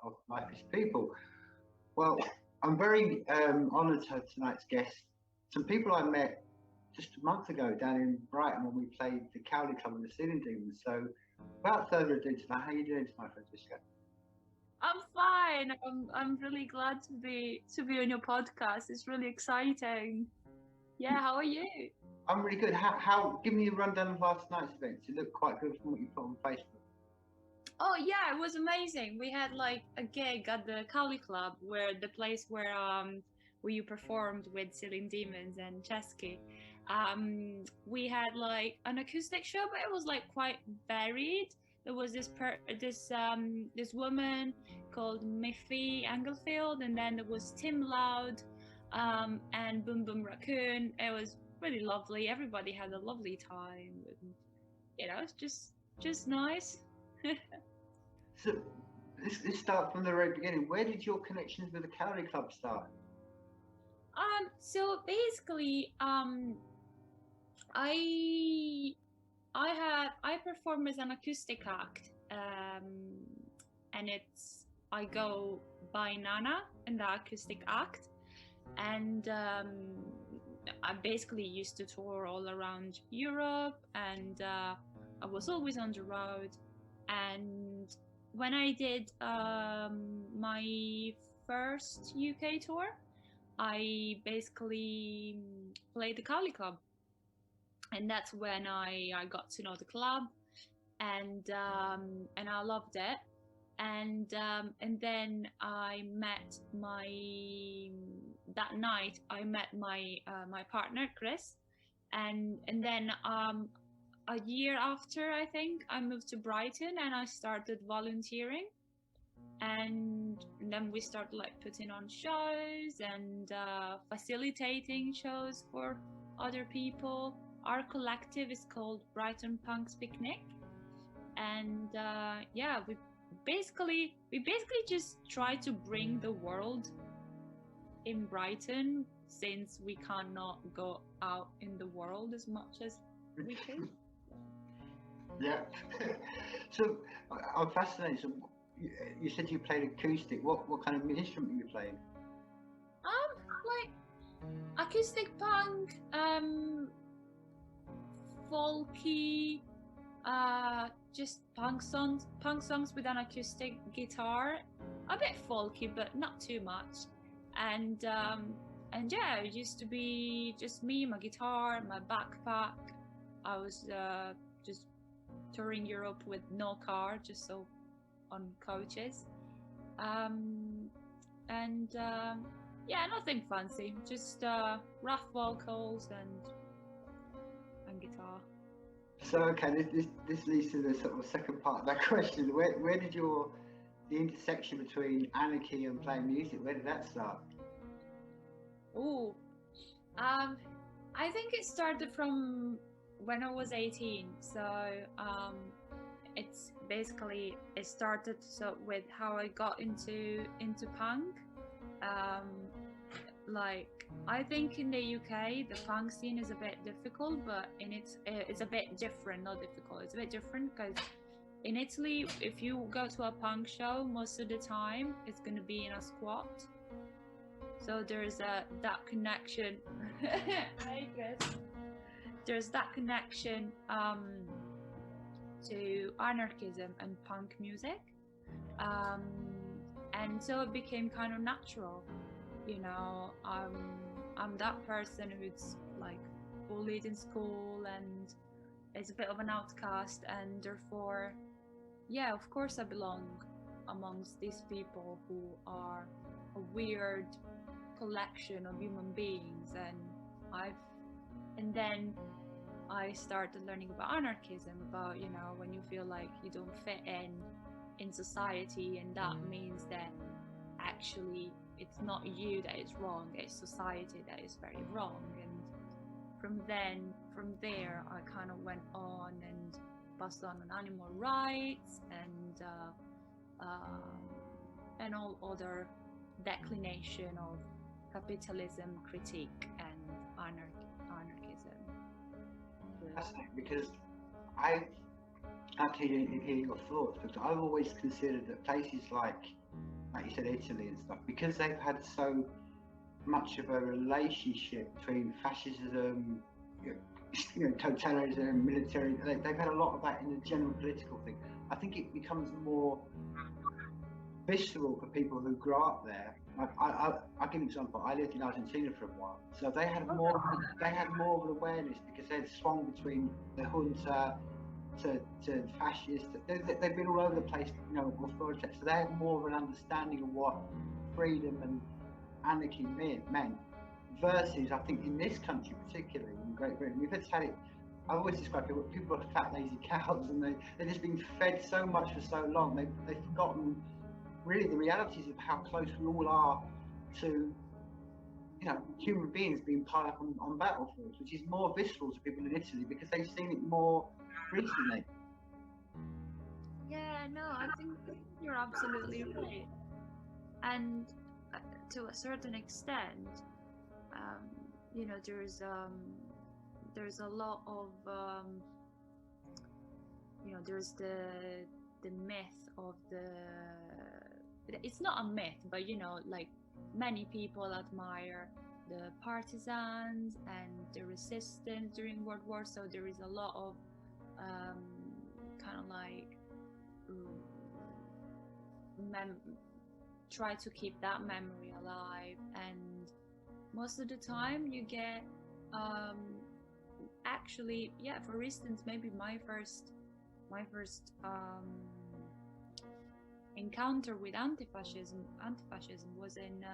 of Life is People. Well, I'm very honoured to have tonight's guest. Some people I met just a month ago down in Brighton when we played the Cowley Club and the Ceiling Demons. So, without further ado tonight, how are you doing tonight, Francisco? I'm fine. I'm really glad to be on your podcast. It's really exciting. Yeah, how are you? I'm really good. How? Give me a rundown of last night's events. It looked quite good from what you put on Facebook. Oh yeah, it was amazing. We had like a gig at the Cowley Club, where the place where you performed with Ceiling Demons and Chesky. We had like an acoustic show, but it was like quite varied. There was this woman called Miffy Englefield, and then there was Tim Loud, and Boom Boom Raccoon. It was really lovely. Everybody had a lovely time. And, it's just nice. So, let's start from the very beginning. Where did your connections with the Cowley Club start? So basically, I perform as an acoustic act, and I go by Nana in the acoustic act, and I basically used to tour all around Europe, and I was always on the road. And when I did my first UK tour, I basically played the Cowley Club, and that's when I got to know the club, and I loved it. And then that night I met my partner Chris, and then a year after, I think, I moved to Brighton and I started volunteering, and then we started like putting on shows and facilitating shows for other people. Our collective is called Brighton Punx Picnic, and we basically just try to bring the world in Brighton, since we cannot go out in the world as much as we could. Yeah. So I'm fascinated. So, you said you played acoustic. What kind of instrument were you playing? Like acoustic punk, folky, just punk songs with an acoustic guitar, a bit folky but not too much. And yeah, it used to be just me, my guitar, my backpack. I was just touring Europe with no car, just so on coaches, and yeah, nothing fancy, just rough vocals and guitar. So okay, this leads to the sort of second part of that question. Where did the intersection between anarchy and playing music, where did that start? Oh, I think it started from when I was 18. So it started with how I got into punk. Like, I think in the UK the punk scene is a bit difficult, but it's a bit different. Not difficult, it's a bit different, because in Italy, if you go to a punk show, most of the time it's going to be in a squat. So there's that connection. Hi, Chris. There's that connection to anarchism and punk music, and so it became kind of natural. I'm that person who's like bullied in school and is a bit of an outcast, and therefore, yeah, of course I belong amongst these people who are a weird collection of human beings. And then I started learning about anarchism, about when you feel like you don't fit in society, and that means that actually it's not you that is wrong, it's society that is very wrong. And from there I kind of went on and passed on animal rights and all other declination of capitalism critique and anarchism. Fascinating, because I have to hear your thoughts, because I've always considered that places like like you said, Italy and stuff, because they've had so much of a relationship between fascism, totalitarianism, military. They've had a lot of that in the general political thing. I think it becomes more visceral for people who grow up there. I'll give you an example. I lived in Argentina for a while, so they had more of an awareness because they'd swung between the junta to fascist. They've been all over the place, authoritarian. So they had more of an understanding of what freedom and anarchy meant. Versus, I think, in this country, particularly in Great Britain, we've had it. I've always described people are fat, lazy cows, and they've just been fed so much for so long. They've forgotten really the realities of how close we all are to, human beings being piled up on battlefields, which is more visceral to people in Italy because they've seen it more recently. Yeah, no, I think you're absolutely right. And to a certain extent, there's a lot of there's the myth of it's not a myth, but like many people admire the partisans and the resistance during World War. So there is a lot of kind of like try to keep that memory alive, and most of the time you get actually, yeah, for instance, maybe my first encounter with anti-fascism was in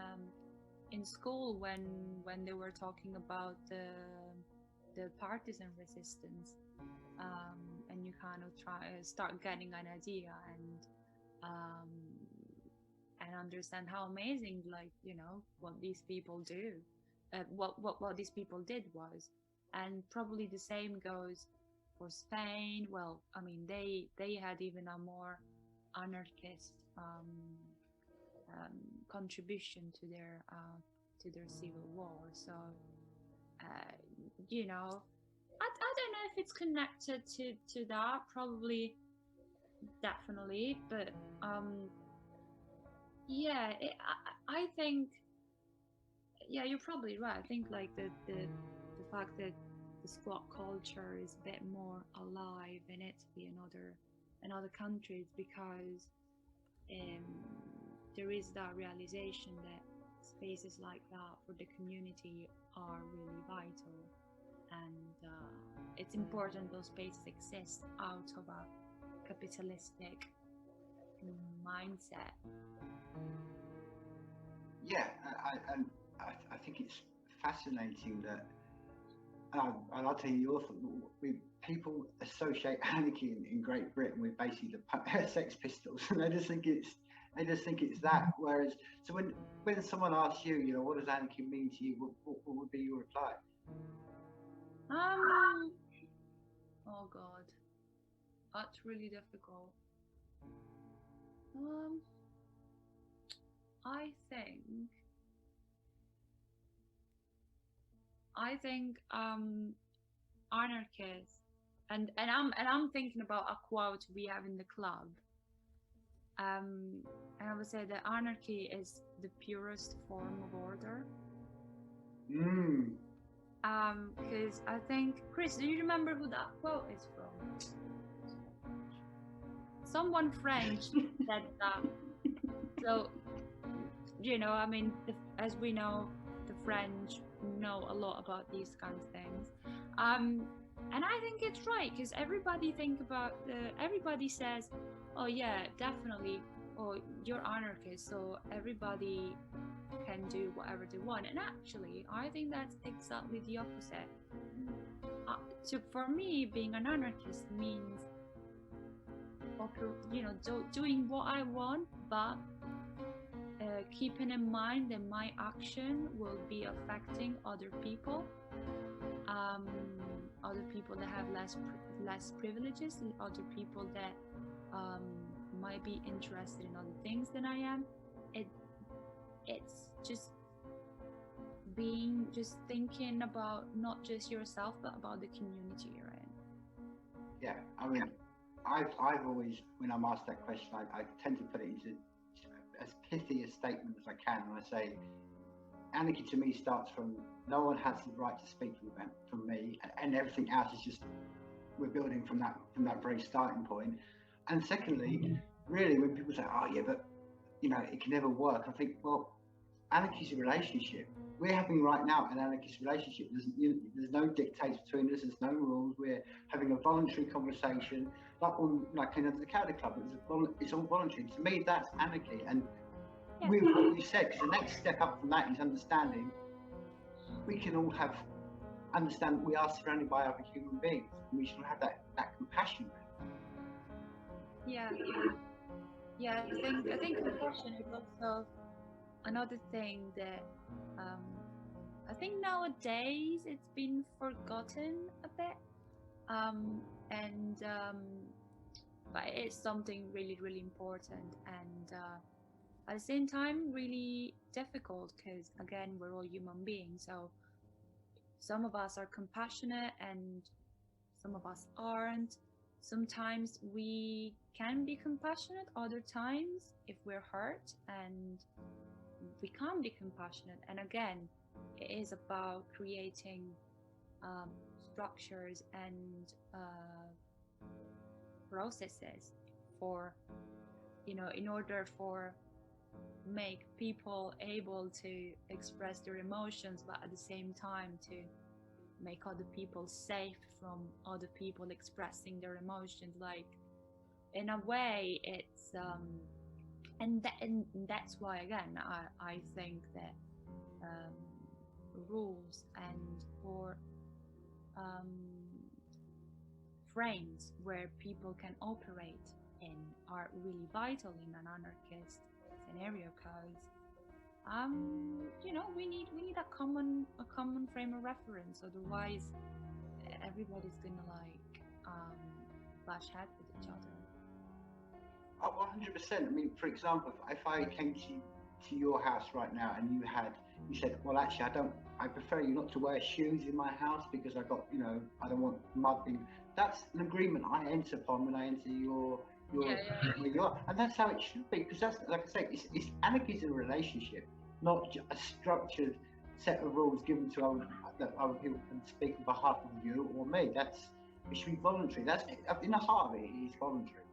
school when they were talking about the partisan resistance, and you kind of start getting an idea and understand how amazing, like, what these people do, what these people did was. And probably the same goes for Spain. Well, I mean, they had even a more anarchist contribution to their civil war. So I don't know if it's connected to that. Probably, definitely, but yeah, I think, yeah, you're probably right. I think like the fact that the squat culture is a bit more alive in Italy and other countries, because there is that realization that spaces like that for the community are really vital, and it's important those spaces exist out of a capitalistic mindset. Yeah, I think it's fascinating that, and I'll tell you your thought. People associate anarchy in Great Britain with basically the Sex Pistols, and they just think it's that. Whereas, so when someone asks you, what does anarchy mean to you, what would be your reply? Oh God, that's really difficult. I think anarchists, and I'm thinking about a quote we have in the club. And I would say that anarchy is the purest form of order. Because I think, Chris, do you remember who that quote is from? Someone French said that. So, I mean, as we know, the French know a lot about these kinds of things. And I think it's right, because everybody says, oh yeah, definitely, oh, you're anarchist, so everybody can do whatever they want. And actually, I think that's exactly the opposite. So for me, being an anarchist means, doing what I want, but keeping in mind that my action will be affecting other people that have less privileges, and other people that might be interested in other things than I am. It's just thinking about not just yourself, but about the community you're in. Yeah, I mean, I've always, when I'm asked that question, I tend to put it into as pithy a statement as I can when I say anarchy to me starts from no one has the right to speak from me, and everything else is just we're building from that very starting point. And secondly, really, when people say, "Oh yeah, but you know it can never work," I think, well, anarchy is a relationship. We're having right now an anarchist relationship. There's no dictates between us. There's no rules. We're having a voluntary conversation, like in the Cowley Club. It's all voluntary. To me, that's anarchy. And with what you said, because the next step up from that is understanding. We can all understand we are surrounded by other human beings, and we should have that compassion. Yeah, I think compassion is also another thing that I think nowadays it's been forgotten a bit, but it's something really, really important, and at the same time really difficult, because again, we're all human beings. So some of us are compassionate and some of us aren't. Sometimes we can be compassionate, other times if we're hurt and we can't be compassionate. And again, it is about creating structures and processes for, you know, in order for make people able to express their emotions, but at the same time to make other people safe from other people expressing their emotions. Like, in a way, it's and that's why, again, I think that rules and or frames where people can operate in are really vital in an anarchist scenario, because you know, we need a common frame of reference. Otherwise, everybody's gonna like clash heads with each other. Oh, 100%. I mean, for example, if I came to your house right now and you said, well, actually, I prefer you not to wear shoes in my house because I don't want mud being. That's an agreement I enter upon when I enter your where you are, and that's how it should be, because that's, like I say, it's anarchy is a relationship, not a structured set of rules given to other people can speak on behalf of you or me. It should be voluntary. That's in the heart of it. It is voluntary.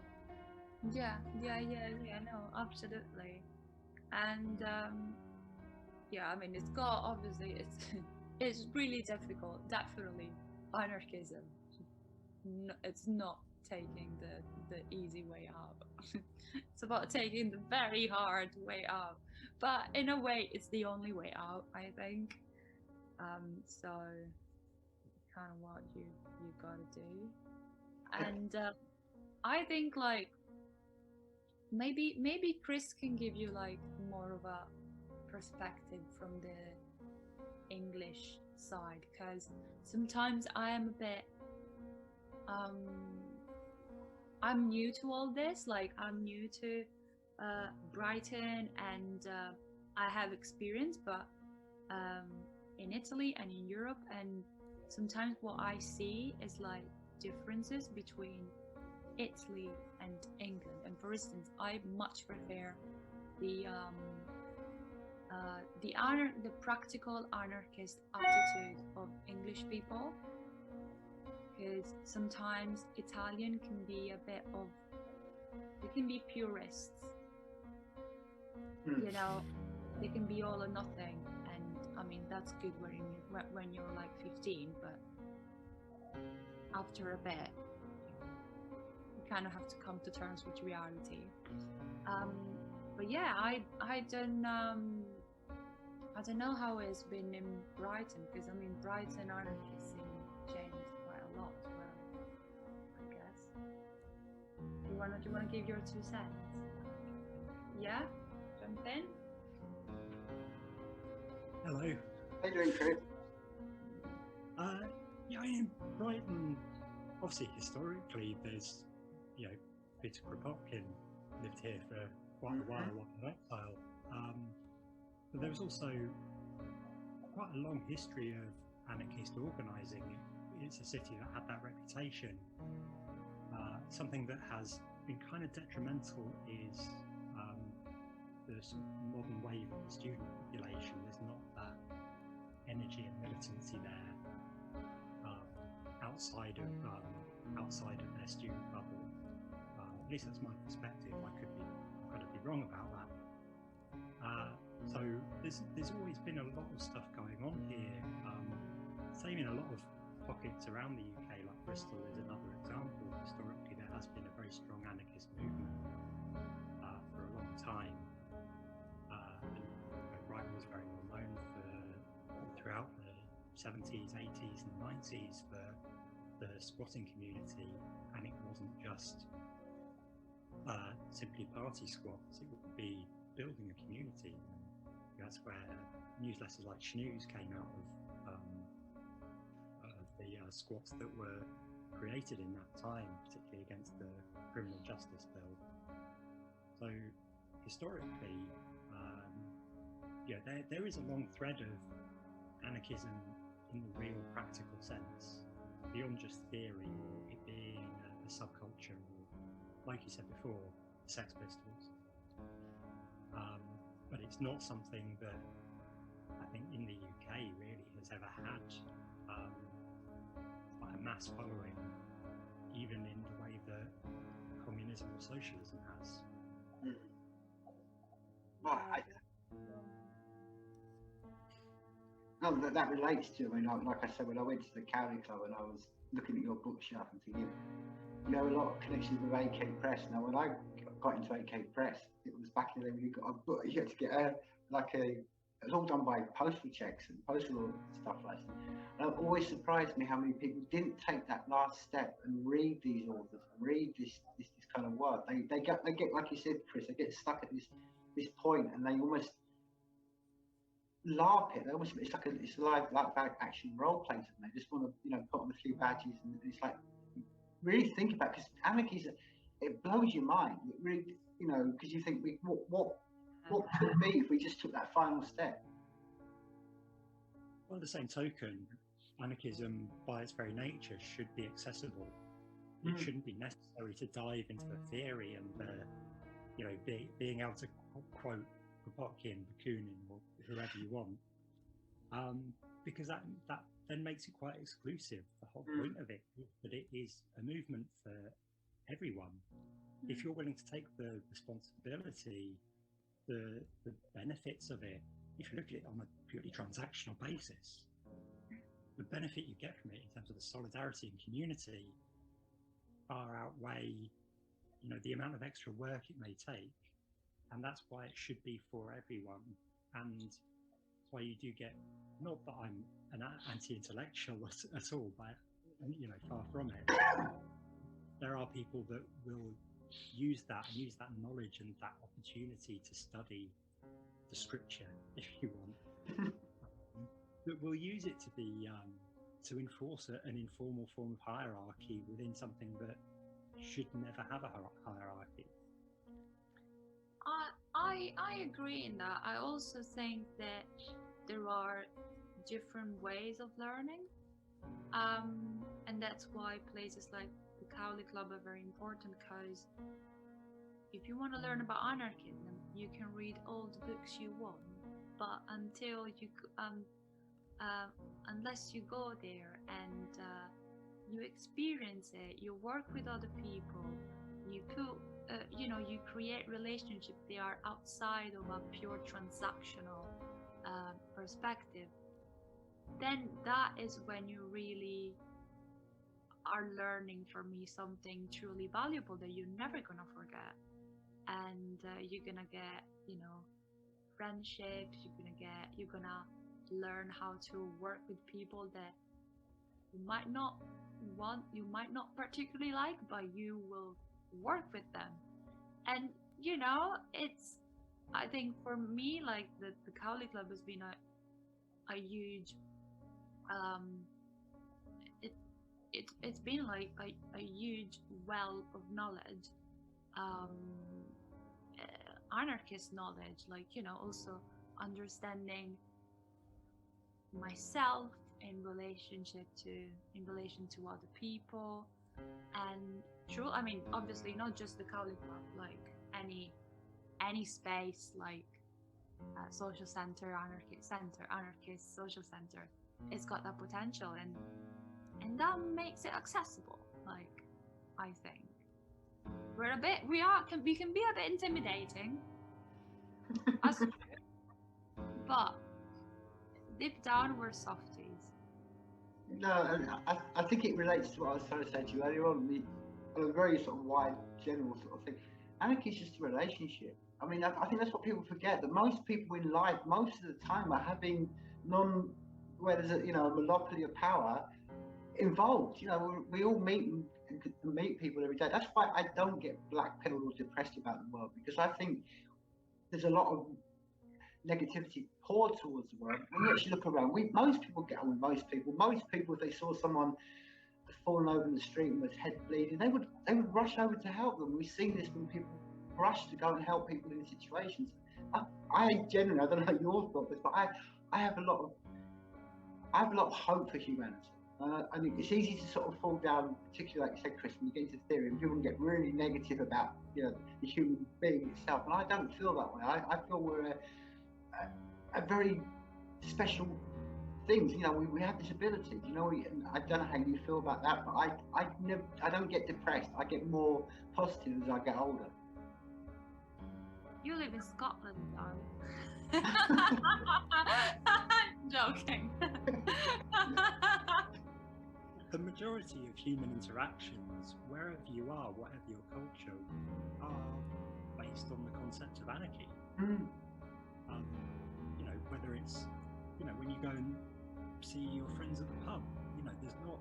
Yeah, no, absolutely. And I mean, it's got, obviously, it's really difficult, definitely. Anarchism, no, it's not taking the easy way out. It's about taking the very hard way out, but in a way it's the only way out, I think. So kind of what you gotta do. And I think, like, maybe Chris can give you like more of a perspective from the English side, because sometimes I am a bit I'm new to all this. Like, I'm new to Brighton, and I have experience, but in Italy and in Europe, and sometimes what I see is like differences between Italy and England. And for instance, I much prefer the practical anarchist attitude of English people, because sometimes Italian can be a bit of, they can be purists, you know, they can be all or nothing. And I mean, that's good when you're like 15, but after a bit you kind of have to come to terms with reality. But yeah, I don't know how it's been in Brighton, because I mean, Brighton anarchy scene changed quite a lot as well, I guess. Do you wanna give your 2 cents? Yeah, jump in. Hello. How you doing, Chris? Yeah, in Brighton, obviously historically, there's, you know, Peter Kropotkin lived here for quite a while in exile. But there was also quite a long history of anarchist organising. It's a city that had that reputation. Something that has been kind of detrimental is the sort of modern wave of the student population, there's not that energy and militancy there outside of their student bubble. At least that's my perspective. I've got to be wrong about that. So there's always been a lot of stuff going on here. Same in a lot of pockets around the UK, like Bristol is another example. Historically, there has been a very strong anarchist movement for a long time. And Brighton was very well known throughout the 70s, 80s, and 90s for the squatting community, and it wasn't just simply party squats. It would be building a community. And that's where newsletters like Snooze came out of the squats that were created in that time, particularly against the criminal justice bill. So historically, there is a long thread of anarchism in the real practical sense, beyond just theory or it being a subculture, or, like you said before, Sex Pistols. But it's not something that I think in the UK really has ever had like a mass following, even in the way that communism or socialism has. Well, that relates to, I mean, like I said, when I went to the Cowley Club and I was looking at your bookshelf and thinking, you know, a lot of connections with AK Press. Now, when I got into AK Press, it was back in the day when you got a book, you had to get it was all done by postal checks and postal stuff like that. And it always surprised me how many people didn't take that last step and read these authors, and read this kind of work. They get, like you said, Chris, they get stuck at this point, and they almost LARP it. It's like back action role playing. They just want to, you know, put on a few badges, and it's like, really think about, because anarchy it blows your mind. It really, you know, because you think what could it be if we just took that final step? By the same token, anarchism by its very nature should be accessible. It shouldn't be necessary to dive into the theory and you know, being able to quote Kropotkin, Bakunin, or whoever you want, because that then makes it quite exclusive. The whole point of it is that it is a movement for everyone. If you're willing to take the responsibility, the benefits of it, if you look at it on a purely transactional basis, the benefit you get from it in terms of the solidarity and community far outweigh, you know, the amount of extra work it may take. And that's why it should be for everyone. And that's why you do get, not that I'm an anti-intellectual at all, but, you know, far from it. There are people that will use that knowledge and that opportunity to study the scripture, if you want, that will use it to be to enforce an informal form of hierarchy within something that should never have a hierarchy. I agree in that. I also think that there are different ways of learning, and that's why places like the Cowley Club are very important, because if you want to learn about anarchism, you can read all the books you want, but unless you go there and you experience it, you work with other people, you create relationships that are outside of a pure transactional perspective, then that is when you really are learning, for me, something truly valuable that you're never gonna forget. And you're gonna get, you know, friendships, you're gonna learn how to work with people that you might not particularly like, but you will work with them. And, you know, I think for me, like, the Cowley Club has been a huge it's been like a huge well of knowledge, anarchist knowledge, like, you know, also understanding myself in relation to other people. And true, I mean, obviously not just the Cowley Club, like any any space like social center, anarchist, social center, it's got that potential, and that makes it accessible. Like, I think we can be a bit intimidating, as, but deep down we're softies. No, and I think it relates to what I was trying to say to you earlier on a very sort of wide, general sort of thing. Anarchy is just a relationship. I mean, I think that's what people forget, that most people in life, most of the time, are having where there's a, a monopoly of power involved. We all meet and meet people every day. That's why I don't get black-pilled or depressed about the world, because I think there's a lot of negativity poured towards the world. When you actually look around, most people get on with most people. Most people, if they saw someone fallen over in the street and was head bleeding, they would rush over to help them. We've seen this when people rush to go and help people in situations. I genuinely, I don't know how yours got this, but I have a lot of hope for humanity. I mean, it's easy to sort of fall down, particularly like you said, Chris, when you get into theory, and people can get really negative about the human being itself. And I don't feel that way. I feel we're a very special things. We have this ability. And I don't know how you feel about that, but I don't get depressed. I get more positive as I get older. You live in Scotland, though. Joking. The majority of human interactions, wherever you are, whatever your culture, are based on the concept of anarchy. Whether it's, when you go and see your friends at the pub, there's not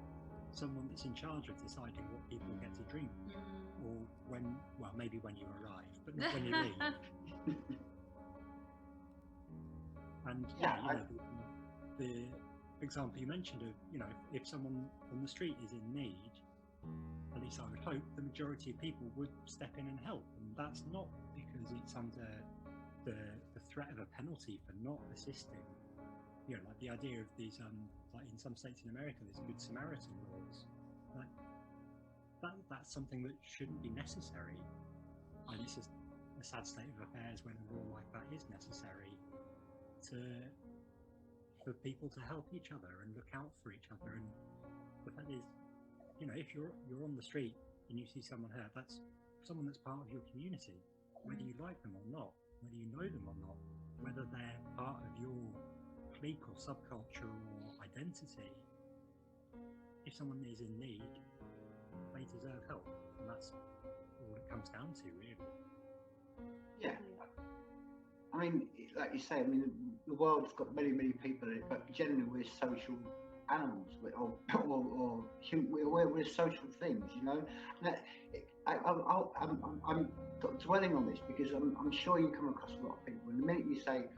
someone that's in charge of deciding what people get to drink, or maybe when you arrive, but not when you leave. And the example you mentioned of, if someone on the street is in need, at least I would hope the majority of people would step in and help, and that's not because it's under the threat of a penalty for not assisting. Like the idea of these, like in some states in America, there's Good Samaritan laws. Like that's something that shouldn't be necessary. And it's just a sad state of affairs when a law like that is necessary for people to help each other and look out for each other. And the fact is, if you're on the street and you see someone hurt, that's someone that's part of your community, whether you like them or not, whether you know them or not, whether they're part of your clique or subculture or identity. If someone is in need, they deserve help, and that's all it comes down to, really. Yeah. I mean, like you say, the world's got many, many people in it, but generally we're social animals, or we're social things, I'm dwelling on this because I'm sure you come across a lot of people, and the minute you say,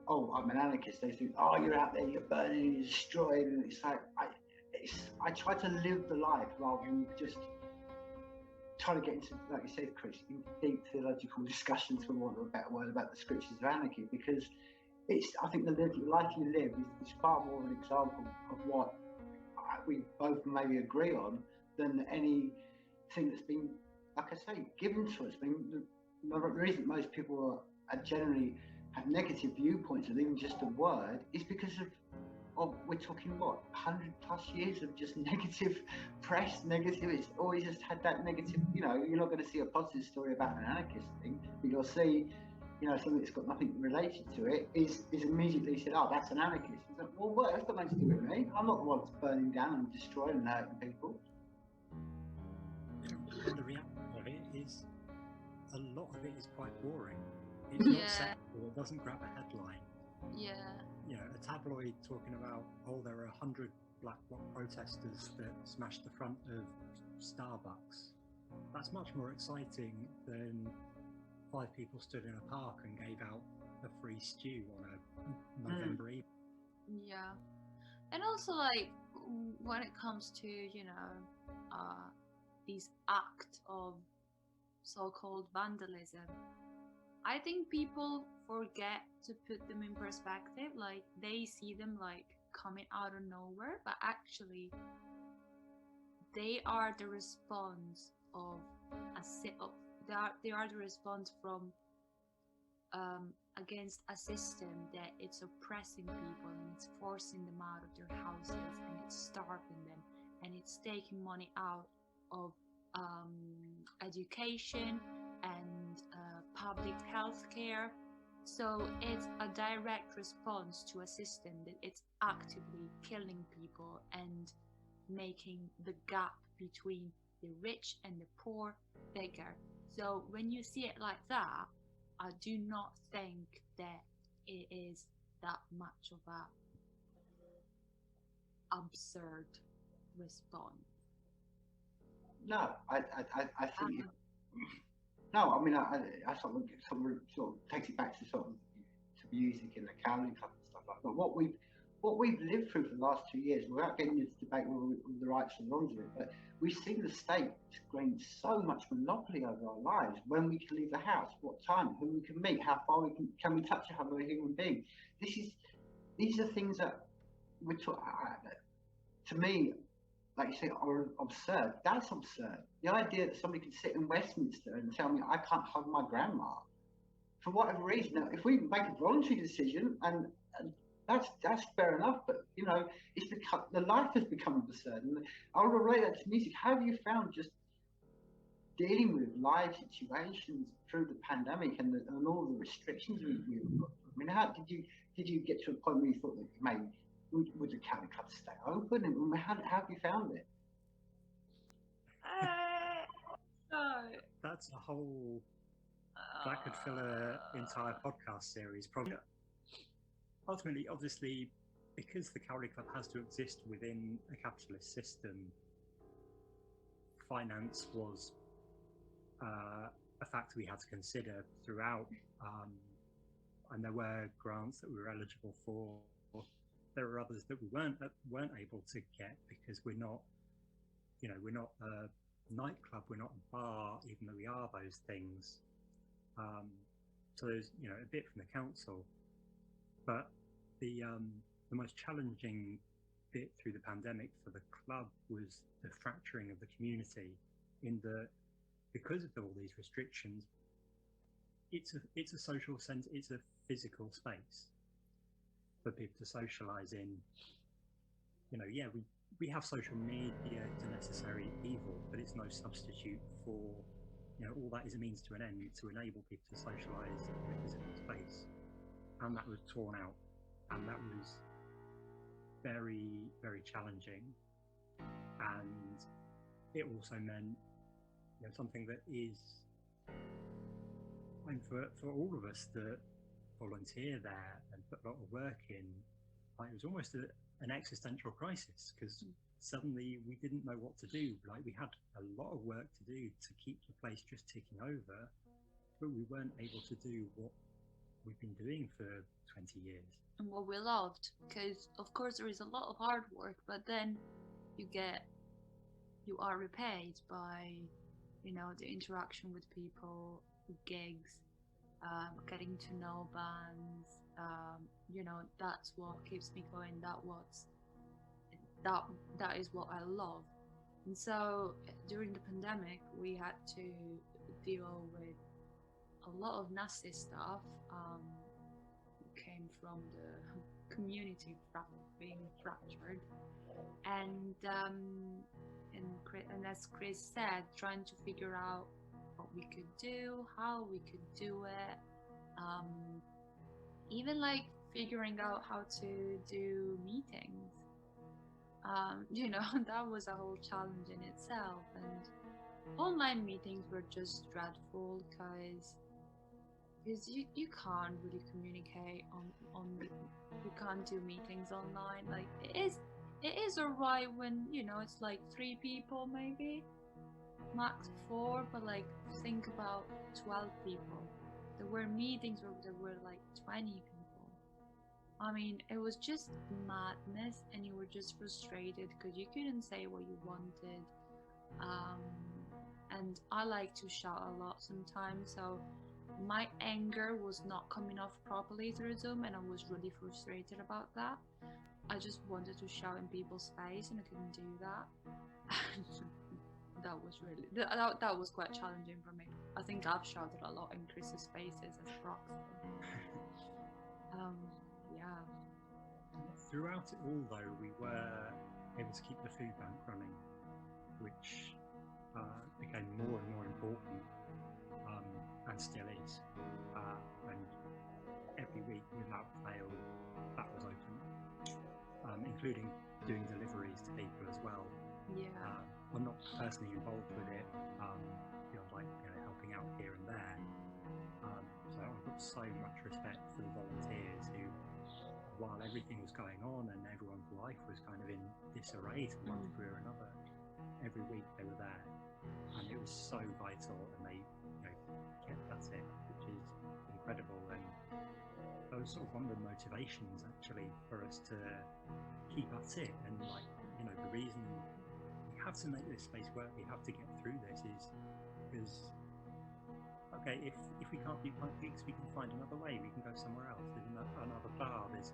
"Oh, I'm an anarchist," they think, "Oh, you're out there, you're burning, you're destroying," and it's like I try to live the life rather than just trying to get into, like you said, Chris, into deep theological discussions, for want of a better word, about the scriptures of anarchy, because I think the life you live is far more of an example of what we both maybe agree on than anything that's been, like I say, given to us. The reason most people are generally have negative viewpoints of even just a word is because of we're talking 100+ years of just negative press, negative. It's always just had that negative. You're not going to see a positive story about an anarchist thing, but you'll see, something that's got nothing related to it is immediately said, "Oh, that's an anarchist." It's like, well, that's got nothing to do with me. I'm not the one that's burning down and destroying and hurting people. And the reality of it is, a lot of it is quite boring. It's not sexual. It doesn't grab a headline. Yeah. A tabloid talking about, there are 100 Black Bloc protesters that smashed the front of Starbucks. That's much more exciting than 5 people stood in a park and gave out a free stew on a November evening. Yeah. And also, like, when it comes to, these act of so-called vandalism, I think people forget to put them in perspective. Like, they see them like coming out of nowhere, but actually they are the response of a sit-up. They are the response from against a system that it's oppressing people and it's forcing them out of their houses and it's starving them and it's taking money out of education and public health care. So it's a direct response to a system that it's actively killing people and making the gap between the rich and the poor bigger. So when you see it like that, I do not think that it is that much of a absurd response. No, I think no. I mean, I sort of takes it back to sort of to music and the Cowley Club and stuff like that. But what we've lived through for the last 2 years, without getting into debate with the rights and wrongs of it, but we've seen the state gain so much monopoly over our lives. When we can leave the house, what time, who we can meet, how far we can we touch another human being. These are things that we talk. To me, like you say, are absurd. That's absurd. The idea that somebody could sit in Westminster and tell me I can't hug my grandma for whatever reason. Now, if we make a voluntary decision, and that's fair enough, but you know, it's become the life has become absurd. And I'll relate that to music. How have you found just dealing with live situations through the pandemic and all the restrictions we've got? I mean, how did you get to a point where you thought that maybe would the Cowley Club stay open? And how have you found it? That's a whole. That could fill an entire podcast series, probably. Ultimately, obviously, because the Cowley Club has to exist within a capitalist system, finance was a factor we had to consider throughout, and there were grants that we were eligible for. There were others that we weren't able to get because we're not a nightclub, we're not a bar, even though we are those things. So there's a bit from the council, but the most challenging bit through the pandemic for the club was the fracturing of the community. In that, because of all these restrictions, it's a social sense, it's a physical space for people to socialize in. We have social media as a necessary evil, but it's no substitute for, all that is a means to an end to enable people to socialize in a physical space. And that was torn out, and that was very, very challenging. And it also meant, something that is, for all of us that volunteer there and put a lot of work in, it was almost an existential crisis, because suddenly we didn't know what to do. We had a lot of work to do to keep the place just ticking over, but we weren't able to do what we've been doing for 20 years. And what we loved, because of course there is a lot of hard work, but then you are repaid by, the interaction with people, gigs, getting to know bands. That's what keeps me going. That is what I love. And so during the pandemic, we had to deal with a lot of nasty stuff. Came from the community being fractured, and as Chris said, trying to figure out what we could do, how we could do it, even figuring out how to do meetings. That was a whole challenge in itself, and online meetings were just dreadful because you can't really communicate on you can't do meetings online. It is alright when it's 3 people, maybe max 4, but think about 12 people. There were meetings where there were 20 people. I mean, it was just madness, and you were just frustrated because you couldn't say what you wanted. And I like to shout a lot sometimes, so my anger was not coming off properly through Zoom, and I was really frustrated about that. I just wanted to shout in people's face, and I couldn't do that. that was really that was quite challenging for me. I think I've shouted a lot in Chris's faces as a proxy. Yeah. Throughout it all, though, we were able to keep the food bank running, which became more and more important, and still is. And every week, without fail, that was open, including doing deliveries to people as well. Yeah. I'm not personally involved with it, beyond helping out here and there. So I've got so much respect for the volunteers who, while everything was going on and everyone's life was kind of in disarray to one degree or another, every week they were there, and it was so vital, and they kept at it, which is incredible. And that was sort of one of the motivations actually for us to keep at it. And the reason we have to make this space work, we have to get through this, is because if we can't do punk gigs, we can find another way. We can go somewhere else. There's another bar. There's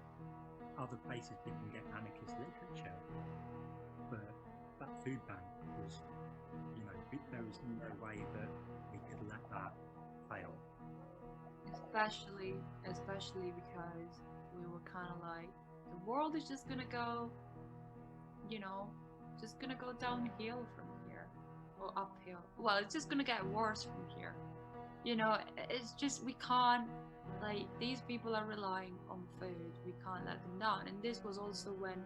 other places we can get anarchist literature. But that food bank was, there was no way that we could let that fail. Especially because we were kind of like, the world is just gonna go, just gonna go downhill from here, or uphill. Well, it's just gonna get worse from here. It's just, we can't, these people are relying on food. We can't let them down. And this was also when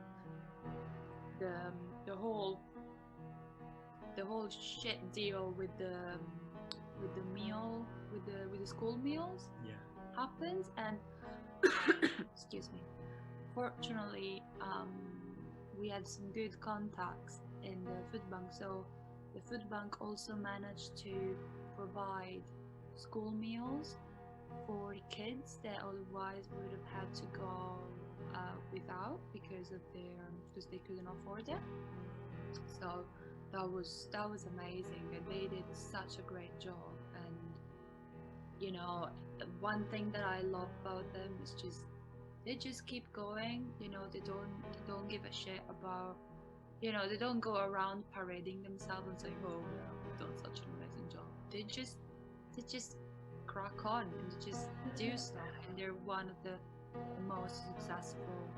the whole shit deal with the school meals happens. And excuse me. Fortunately, we had some good contacts in the food bank, so the food bank also managed to provide school meals for kids that otherwise would have had to go without because they couldn't afford it. So that was amazing, and they did such a great job. And one thing that I love about them is they just keep going. They don't give a shit about, they don't go around parading themselves and saying, oh yeah, we've done such an amazing job. They just crack on and they just do stuff, and they're one of the most successful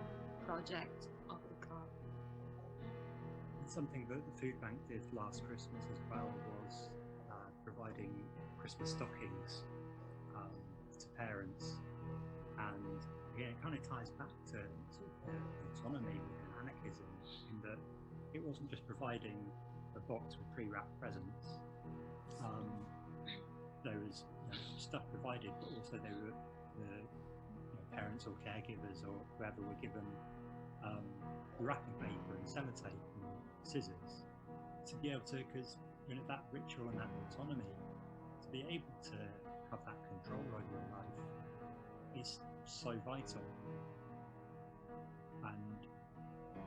projects of the club. Something that the food bank did last Christmas as well was providing Christmas stockings to parents, and it kind of ties back to sort of the autonomy within anarchism, in that it wasn't just providing a box with pre-wrapped presents. There was stuff provided, but also the parents or caregivers or whoever were given wrapping paper and sellotape and scissors to be able to, because that ritual and that autonomy, to be able to have that control over your life is so vital. And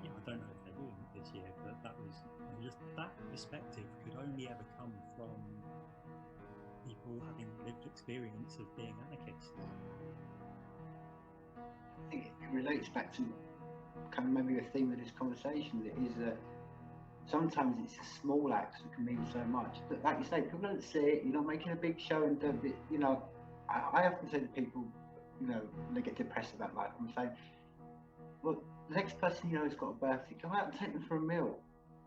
I don't know if they're doing it this year, but that was just, that perspective could only ever come from people having lived experience of being anarchists. I think it relates back to kind of maybe a theme of this conversation, that is that sometimes it's the small acts that can mean so much. But like you say, people don't see it. You're not making a big show and don't. I often say to people, when they get depressed about life, I'm saying, well, the next person has got a birthday, go out and take them for a meal.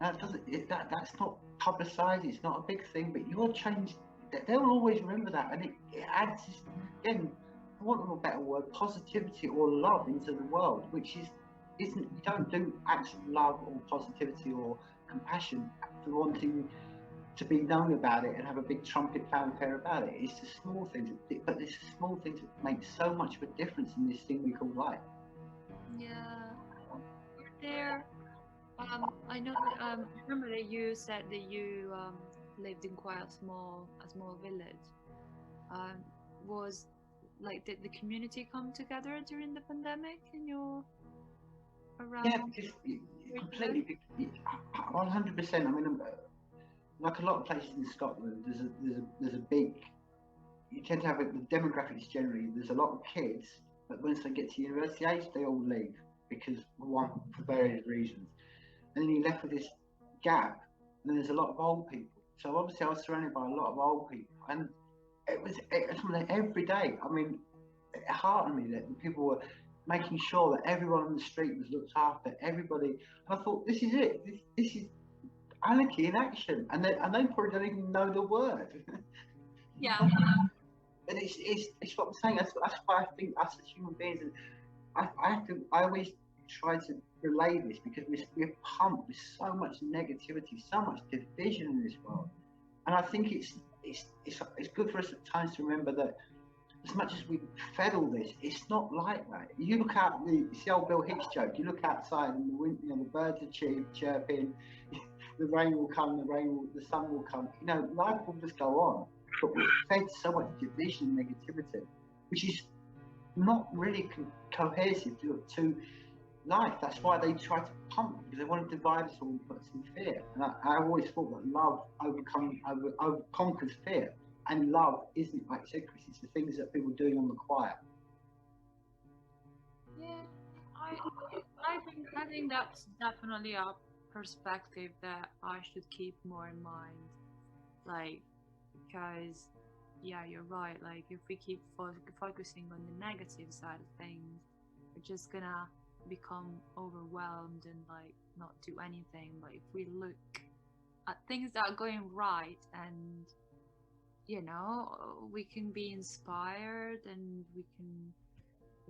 That's not publicised. It's not a big thing, but your change, they'll always remember that, and it adds, again, for want of a better word, positivity or love into the world, which isn't, you don't do acts of love or positivity or compassion for wanting to be known about it and have a big trumpet fanfare about it. It's the small things, but it's the small things that make so much of a difference in this thing we call life. Yeah, there. I know. Remember that you said that you lived in quite a small village. Was did the community come together during the pandemic in your around? Yeah, because completely, 100%. I mean, like a lot of places in Scotland, there's a big. You tend to have the demographics generally. There's a lot of kids, but once they get to university age, they all leave because for various reasons. And then you're left with this gap. And then there's a lot of old people. So obviously I was surrounded by a lot of old people, and it was something every day. I mean, it heartened me that people were making sure that everyone on the street was looked after. Everybody, and I thought, this is it. This is anarchy in action, and they probably don't even know the word. Yeah. But it's what I'm saying. That's why I think us as human beings, and I always try to relay this because we're pumped with so much negativity, so much division in this world, and I think it's good for us at times to remember that as much as we fed all this, it's not like that. You look out, you see old Bill Hicks joke. You look outside and the wind, the birds are chirping, the rain will come, the sun will come. Life will just go on. But we've fed so much division and negativity, which is not really cohesive to life. That's why they try to pump, because they want to divide us all and put us in fear. And I always thought that love conquers fear. And love isn't, like you said, Chris, it's the things that people are doing on the quiet. Yeah, I think that's definitely a perspective that I should keep more in mind. Like, because yeah, you're right. Like, if we keep focusing on the negative side of things, we're just gonna become overwhelmed and like not do anything. But if we look at things that are going right, and we can be inspired, and we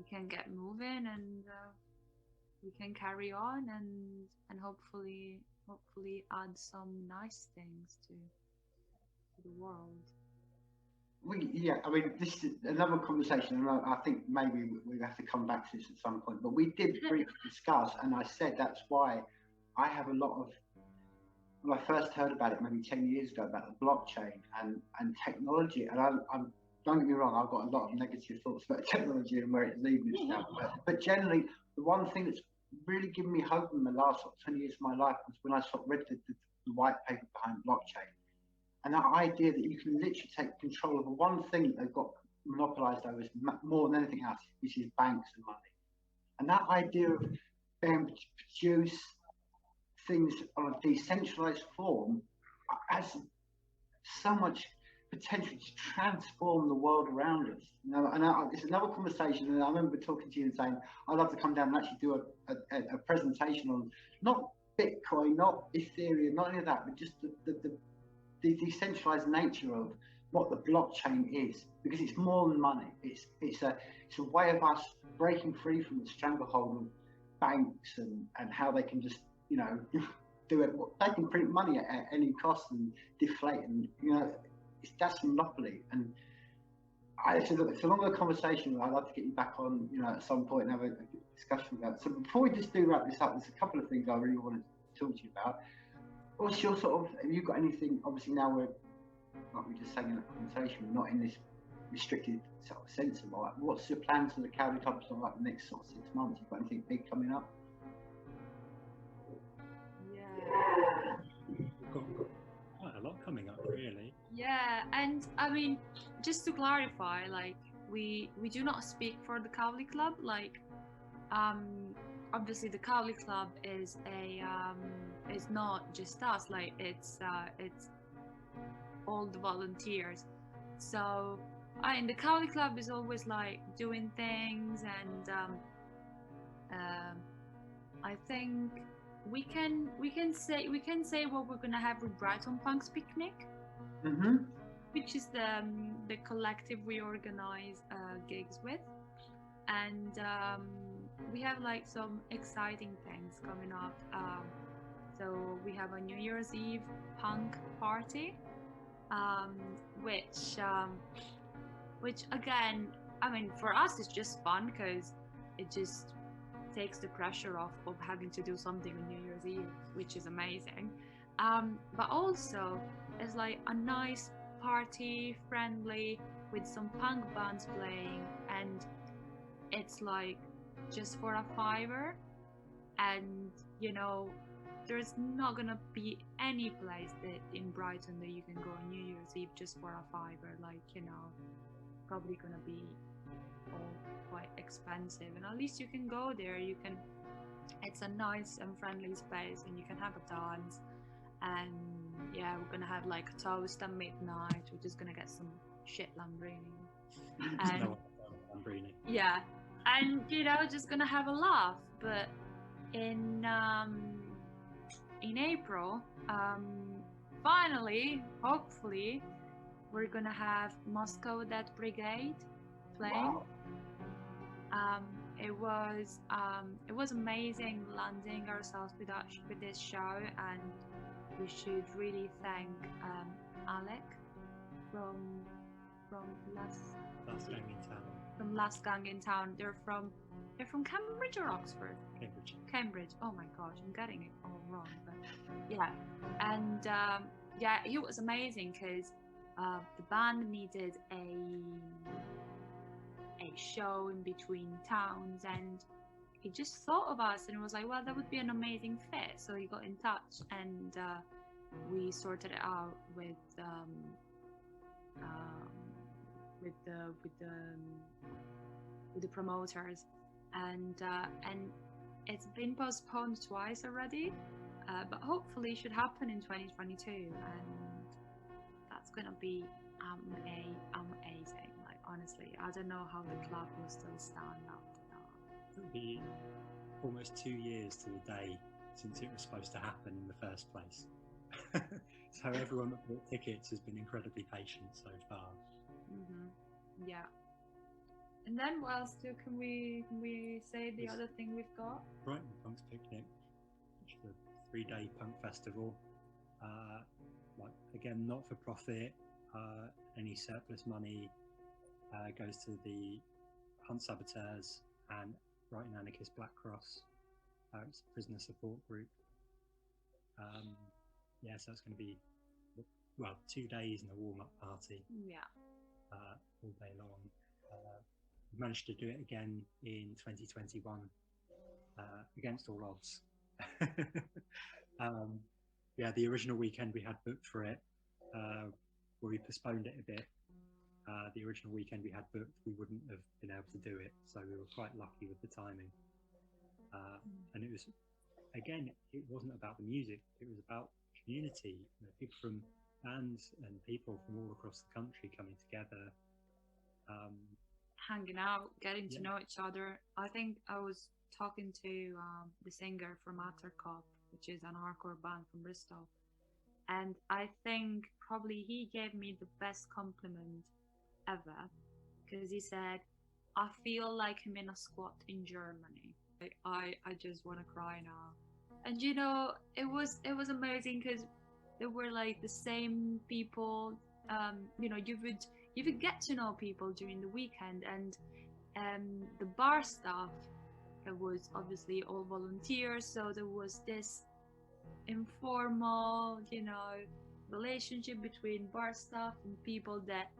can get moving, and we can carry on, and hopefully add some nice things to the world. I mean, this is another conversation, and I think maybe we have to come back to this at some point. But we did briefly discuss, and I said that's why I have a lot of. When I first heard about it maybe 10 years ago, about the blockchain and technology, and I'm don't get me wrong, I've got a lot of negative thoughts about technology and where it's leading us now. But generally, the one thing that's really given me hope in the last 20 years of my life was when I read the white paper behind blockchain. And that idea that you can literally take control of the one thing that they've got monopolized over is more than anything else, which is banks and money. And that idea of being able to produce things on a decentralized form has so much potential to transform the world around us. It's another conversation, and I remember talking to you and saying, I'd love to come down and actually do a presentation on not Bitcoin, not Ethereum, not any of that, but just the decentralized nature of what the blockchain is, because it's more than money. It's a way of us breaking free from the stranglehold of banks and how they can just do it. They can print money at any cost and deflate, and that's monopoly. And it's a longer conversation. I'd like to get you back on, at some point and have a discussion about it. So before we just do wrap this up, there's a couple of things I really want to talk to you about. What's your have you got anything? Obviously now we're, like we just saying in that conversation, we're not in this restricted sort of sense of like, what's your plans for the Cowley Club for like the next sort of 6 months? You got anything big coming up? Yeah. We've got quite a lot coming up, really. Yeah, and I mean, just to clarify, like we do not speak for the Cowley Club. Like, obviously the Cowley Club is is not just us. Like it's all the volunteers. So, the Cowley Club is always like doing things, and I think we can say what we're gonna have with Brighton Punx picnic, which is the collective we organize gigs with, and we have like some exciting things coming up. So we have a New Year's Eve punk party, which again, I mean, for us it's just fun because it just takes the pressure off of having to do something on New Year's Eve, which is amazing. But also it's like a nice party, friendly, with some punk bands playing, and it's like just for a $5, and there's not gonna be any place in Brighton that you can go on New Year's Eve just for a $5. Like, probably gonna be all quite expensive, and at least you can go there. It's a nice and friendly space, and you can have a dance, and yeah, we're gonna have like a toast at midnight. We're just gonna get some shit Lambrini. And No, Lambrini. yeah, and you know, just gonna have a laugh. But in April, finally, hopefully, we're gonna have Moscow Dead Brigade playing. Wow. It was amazing landing ourselves with this show, and we should really thank Alec from last Last Gang in Town. They're from Cambridge or Oxford? Cambridge. Oh my gosh, I'm getting it all wrong. But yeah, and yeah, it was amazing because the band needed a show in between towns, and he just thought of us and was like, well, that would be an amazing fit. So he got in touch, and we sorted it out with the promoters, and it's been postponed twice already, but hopefully it should happen in 2022, and that's gonna be amazing. Like, honestly, I don't know how the club will still stand after that. It'll be almost 2 years to the day since it was supposed to happen in the first place. So everyone that bought tickets has been incredibly patient so far. Yeah. And then what else can we say the other thing we've got? Brighton Punx Picnic, which is a 3-day punk festival. Like, again, not for profit. Any surplus money goes to the Hunt Saboteurs and Brighton Anarchist Black Cross. It's a prisoner support group. Yeah, so it's going to be, well, 2 days and a warm-up party. Yeah. All day long. We managed to do it again in 2021 against all odds. Yeah, the original weekend we had booked for it, where we postponed it a bit. The original weekend we had booked, we wouldn't have been able to do it, so we were quite lucky with the timing. And it was, again, it wasn't about the music, it was about community. You know, people from bands and people from all across the country coming together. Hanging out, getting to know each other. I think I was talking to the singer from Cop, which is an hardcore band from Bristol, and I think probably he gave me the best compliment ever, because he said, I feel like I'm in a squat in Germany. Like, I just want to cry now. And you know, it was amazing because they were like the same people. You know, you would get to know people during the weekend, and the bar staff, it was obviously all volunteers, so there was this informal, you know, relationship between bar staff and people that,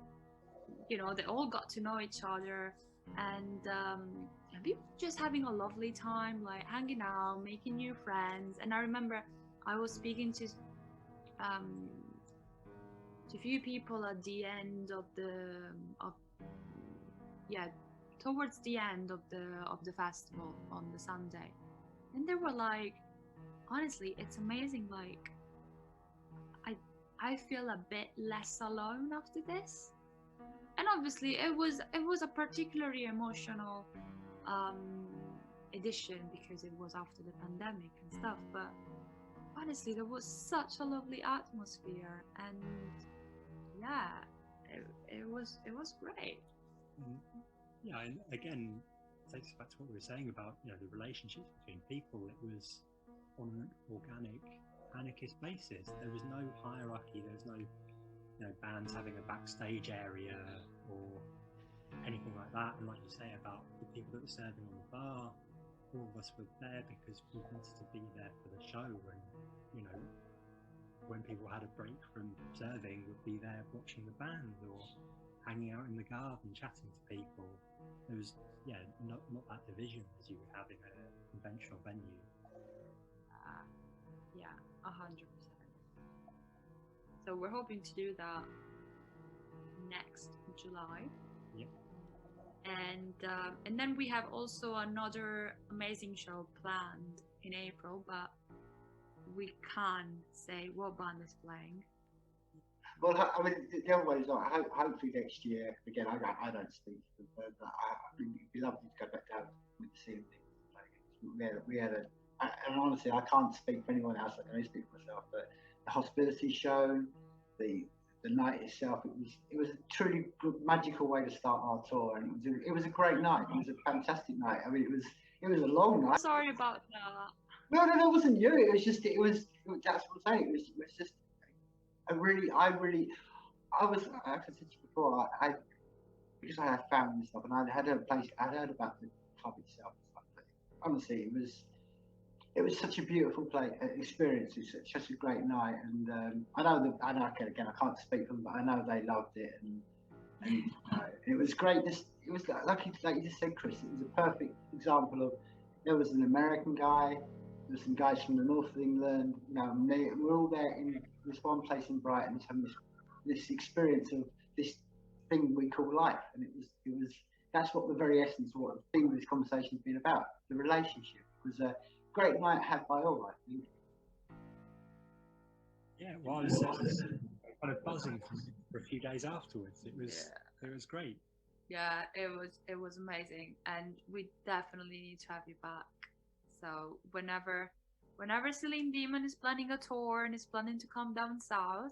you know, they all got to know each other, and people just having a lovely time, like hanging out, making new friends. And I remember I was speaking to a few people at the end of towards the end of the festival on the Sunday, and they were like, honestly, it's amazing, like I feel a bit less alone after this. And obviously it was a particularly emotional edition because it was after the pandemic and stuff, but honestly there was such a lovely atmosphere, and yeah, it was great. Yeah, and again, it takes us back to what we were saying about, you know, the relationships between people. It was on an organic, anarchist basis. There was no hierarchy. There was no, you know, bands having a backstage area or anything like that. And like you say about the people that were serving on the bar, all of us were there because we wanted to be there for the show. And, you know, when people had a break from serving, would be there watching the band or hanging out in the garden, chatting to people. There was, not that division as you would have in a conventional venue. 100%. So we're hoping to do that next July. Yep. And then we have also another amazing show planned in April, but we can say what band is playing. Well, I mean, the other way is like, hopefully next year, again, I don't speak for them, but it'd be lovely to go back down with the scene things. We had and honestly, I can't speak for anyone else, I can only speak for myself, but the hospitality shown, the night itself, it was a truly good, magical way to start our tour, and it was a great night. It was a fantastic night. I mean, it was a long night. Sorry about that. No, it wasn't you. It was just that's what I'm saying. It was just I was, like I said to you before, because I had family and stuff, and I'd heard about the club itself and stuff. But honestly, it was such a beautiful experience. It's such a great night, and I know again, I can't speak for them, but I know they loved it, and it was great. It was like you just said, Chris. It was a perfect example of there was an American guy. There were some guys from the north of England, we're all there in this one place in Brighton, having this experience of this thing we call life, and it was that's what the very essence of what the thing of this conversation has been about. The relationship. It was a great night had by all, I think. Yeah, well, I was kind of buzzing for a few days afterwards. It was great. Yeah, it was amazing, and we definitely need to have you back. So whenever Celine Dion is planning a tour and is planning to come down south,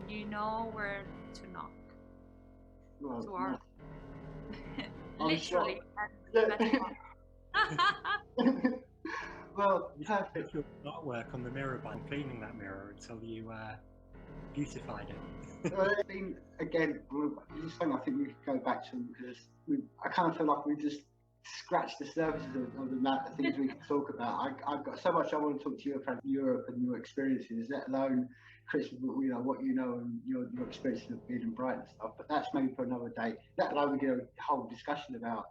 you know where to knock. Well, to our literally. Well, perfect. Your artwork on the mirror by cleaning that mirror until you beautified it. Well, it's been, again, this is something I think we could go back to, because I kind of feel like we've just scratched the surfaces of the amount of things we can talk about. I've got so much I want to talk to you about Europe and your experiences, let alone, Chris, what you know and your experiences of being in Brighton and stuff. But that's maybe for another day. Let alone we get a whole discussion about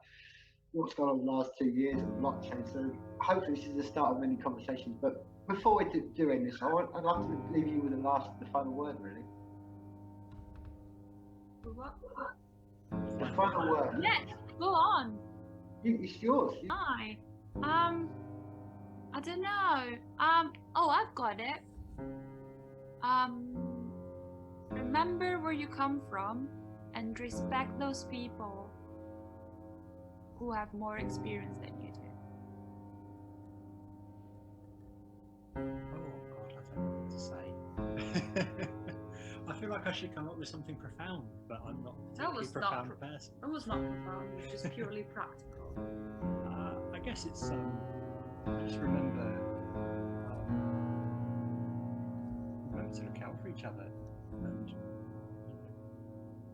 what's gone on the last 2 years of blockchain. So hopefully this is the start of many conversations. But before we do end this, I'd like to leave you with the final word, really. What? The final word. Yes, go on. It's yours. Hi. I don't know. Oh, I've got it. Remember where you come from and respect those people who have more experience than you do. Oh God, I don't know what to say. I feel like I should come up with something profound, but I'm not a particularly profound person. That was not profound. It was just purely practical. I guess it's just remember to look out for each other, and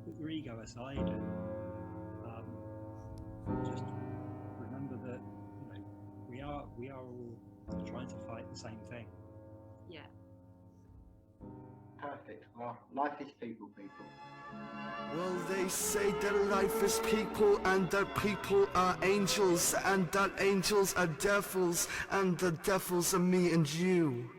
put your ego aside, and just remember that we are all trying to fight the same thing. Yeah. Perfect. Well, life is people. Well, they say that life is people, and that people are angels, and that angels are devils, and the devils are me and you.